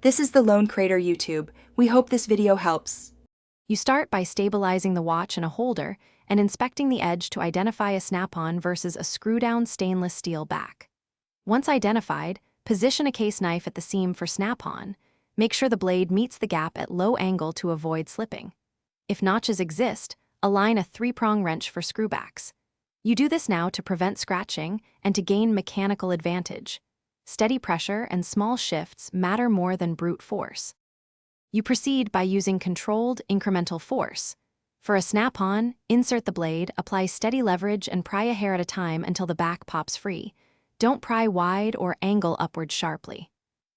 This is the Lone Crater YouTube. We hope this video helps. You start by stabilizing the watch in a holder and inspecting the edge to identify a snap-on versus a screw-down stainless steel back. Once identified, position a case knife at the seam for snap-on. Make sure the blade meets the gap at low angle to avoid slipping. If notches exist, align a 3-prong wrench for screwbacks. You do this now to prevent scratching and to gain mechanical advantage. Steady pressure and small shifts matter more than brute force. You proceed by using controlled, incremental force. For a snap-on, insert the blade, apply steady leverage, and pry a hair at a time until the back pops free. Don't pry wide or angle upward sharply.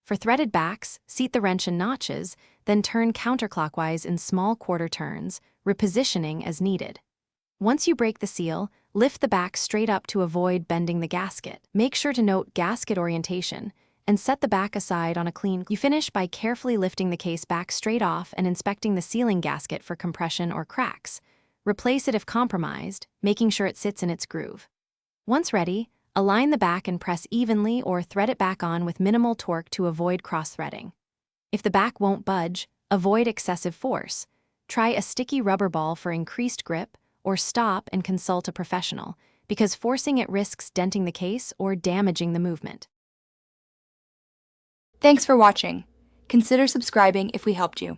For threaded backs, seat the wrench in notches, then turn counterclockwise in small quarter turns, repositioning as needed. Once you break the seal, lift the back straight up to avoid bending the gasket. Make sure to note gasket orientation, and set the back aside on a clean. You finish by carefully lifting the case back straight off and inspecting the sealing gasket for compression or cracks. Replace it if compromised, making sure it sits in its groove. Once ready, align the back and press evenly or thread it back on with minimal torque to avoid cross-threading. If the back won't budge, avoid excessive force. Try a sticky rubber ball for increased grip, or stop and consult a professional, because forcing it risks denting the case or damaging the movement. Thanks for watching. Consider subscribing if we helped you.